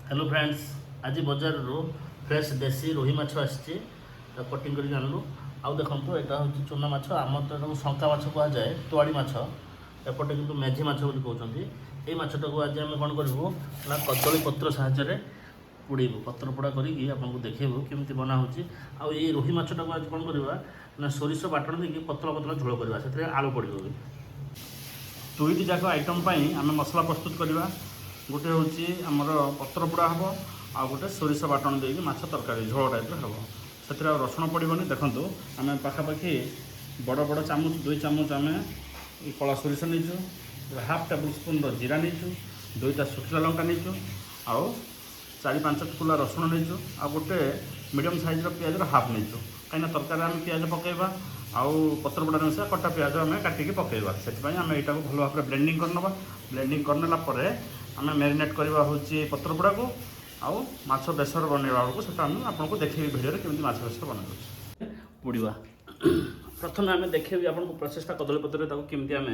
Hello friends, आज बजार fresh देसी रोही माछ आसी कटिंग कर आनलु। आउ देखो यहाँ हूँ चूना माछ, आम तो शंका माछ कह जाए, तोआड़ी माछ एपटे कि मेझी माछ बोली कहते। ये माछटा को आज आम कौन करूँ ना कदली पत्र साहाय्य पोड़ेबू, पत्र पोड़ा करके आपको देखो केमी बना हो। रोही माछटा को आज कौन करवा ना सोरिष बाटण देकी पतला पतला झोल करवा, से आलू पड़ो भी। दुईटी जाक आइटम आम मसला प्रस्तुत करवा। गोटे हूँ आमर पत्र पोड़ा हम आ गोटे सोरिष बाटण देकी माछ तरकारी झोल टाइप हम से रसुण पड़ोनी। देखो आम पाखापाखि बड़ बड़ चामच 2 चामच आम कला सोरिष नहींचु, हाफ टेबुल स्पून जीरा नहींचु, 2टा शुखिला लंका नहींचु, आउ 4-5 टुकुला रसुण नहींचु, आ गोटे मीडियम साइज पियाज हाफ नहींचु। कहीं तरकारी आम पियाज पकेबा आउ पत्र पोड़ा मिसा कटा पियाज आम काटिकी पकेबा, से आम यहाँ भल भाव में ब्लेंडिंग करनवा। ब्लेंडिंग करनेला आम मैरिनेट करवा हूँ पत्र पोड़ा को आउ माछ बेसर बनवा बेलू से आपको देखी भिडियो केमी माछ बेसर बना पोड़ा। प्रथम आम देखी आपको प्रोसेसटा कदली पत्र केमी आम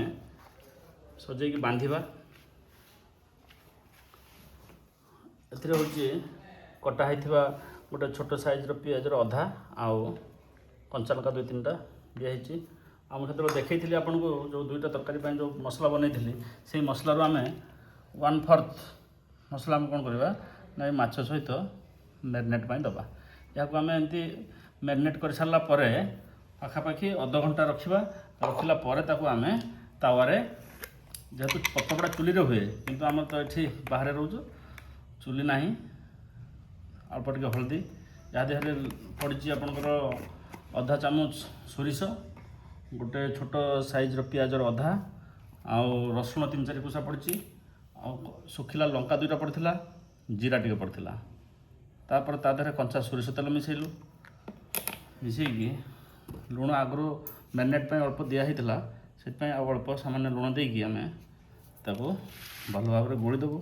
सजे बांधा। ए कटा होता गोटे छोट साइज पियाजर अधा आउ कंचा लंका 2-3टा दिखाई। मुझे देखी आपको जो 2टा तरकारी जो मसला बनई से मसलू आम 1/4 मसला आम कौन करवा ना माछ सहित मैरिनेट दबा। या आम एमती मैरिनेट कर सारा पाखापाखि अध घंटा रखा। रखला आम तावे जेहेतु पत्रपोड़ा चुली हुए कि आम तो ये बाहर रोचु चुली ना, अल्प टे हल्दी या देहरे पड़ी आपंकर अधा चामच सोरिष, गोटे छोट साइज पियाजर अधा आउ रसुण 3-4 कुसा पड़ी, शुखिला लंका 2टा पड़ता, जीरा टे पड़ता। तापर तादे कंचा सोरिष तेल मिसेलु, मिसेकी लुण आगु मैरिनेट अल्प दिखाई से अल्प सामान्य लुण देकी आम ताको भल भाव में गोलीदेबू।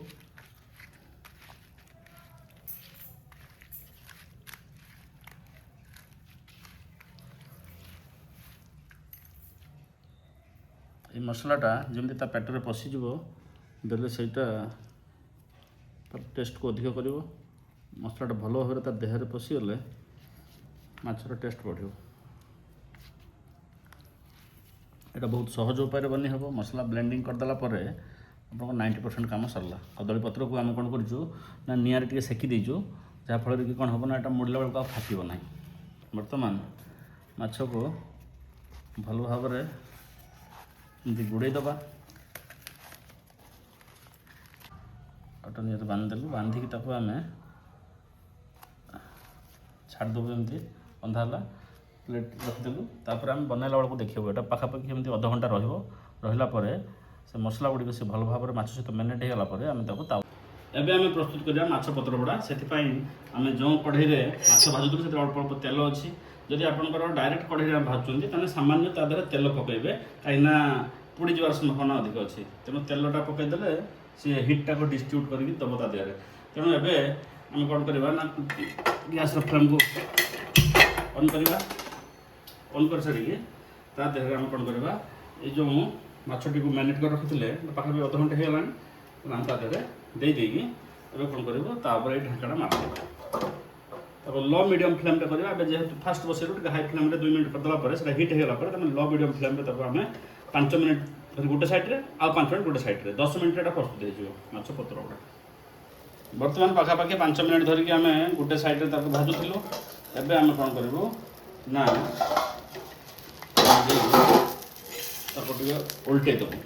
ये मसलाटा जमी पेटर पशिज देले सेटा टेस्ट को अधिक कर। मसलाटा भल भाव में देहरे पशिगले माछर टेस्ट बढ़। यहाँ बहुत सहज उपाय बनी हम। मसला ब्लेंडिंग करदेला आप 90% काम सरला। कदली पत्र को आम कौन कर निआरे टे सेकी देचु, जहाँफल कि कौन हम ना मुड़ला बेलू आ फाटब ना। बर्तमान माछ को भल भाव में एमती गुड़े दबा। आटा निहत बांधिदेलु, बांधिकी आम छाड़देबू। एमती बंधाला प्लेट रखिदेलु। तापर आम बनैला बेलू देखो यहाँ पाखापाखि एमती अध घंटा रहा से मसला गुड़िक से भल भाव में माछ सहित मैरिनेट होगा आम ताऊ एवं आम प्रस्तुत करा माछ पत्र पोड़ा। से आम जो कढ़ई में माछ भाजुलु से अल्प अल्प तेल अच्छी। जदि आपंकर डायरेक्ट कढ़ई में भाजुंट तो सामान्य तादे तेल पकड़े कहीं पोड़ी जवार संभावना अधिक अच्छी। तेणु तेलटा पकईदे सी हिटा को डिस्ट्रीब्यूट करके दब ता देह। तेणु एवं आम कौन करवा ना गैस फ्लेम को ऑन करवा। ऑन कर सारिकी ता देह आम कौन करवा ये जो माछटी को मैरिनेट कर रखी पाखापाखि अध घंटे होगा आम ता देह देदेकी एवं कौन कर ढाँचा मारदेवा। तब लो मीडियम फ्लेम करवा। जेहेतु फास्ट बसैलु हाई फ्लेम 2 मिनट करदेला से हिट होगा लो मीडियम फ्लेम आम 5 मिनट गोटे सैड्रे आ 5 मिनट गोटे सैड्रे 10 मिनट प्रस्तुत हो पत्र पोड़ा। बर्तमान पाखापाखि 5 मिनट धरिकी आम गोटे सैड्रे भाजुलु। एवं आम कौन करूँ ना उल्टे देवु।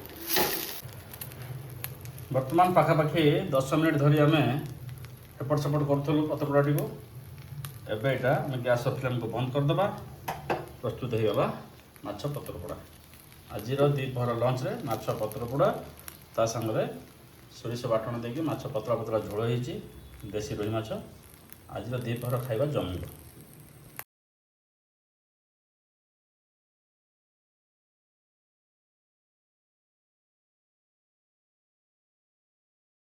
बर्तमान पाखापाखि 10 मिनट धरी आम एपट सेपट करूँ पत्र पोड़ाटी को। एवं यहाँ आम गैस फ्लेम को बंद करदे। प्रस्तुत होगा माछ पत्र पोड़ा। आज द्विपहर लंच रे माछ पत्र पोड़ा ता संगे सोरिष बाटण देकी माछ पतला पतला झोल होती देसी रोही माछ। आज द्विपहर खाଇବା जमिବ।